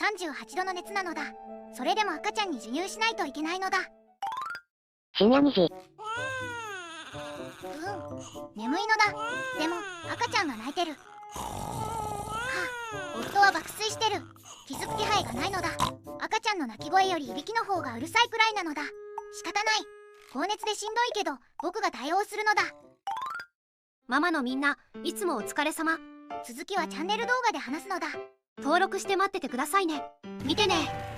38度の熱なのだ。それでも赤ちゃんに授乳しないといけないのだ。深夜2時。眠いのだ。でも赤ちゃんが泣いてる。はあ、夫は爆睡してる。気づく気配がないのだ。赤ちゃんの泣き声よりいびきの方がうるさいくらいなのだ。仕方ない。高熱でしんどいけど僕が対応するのだ。ママのみんないつもお疲れ様。続きはチャンネル動画で話すのだ。登録して待っててくださいね。見てね。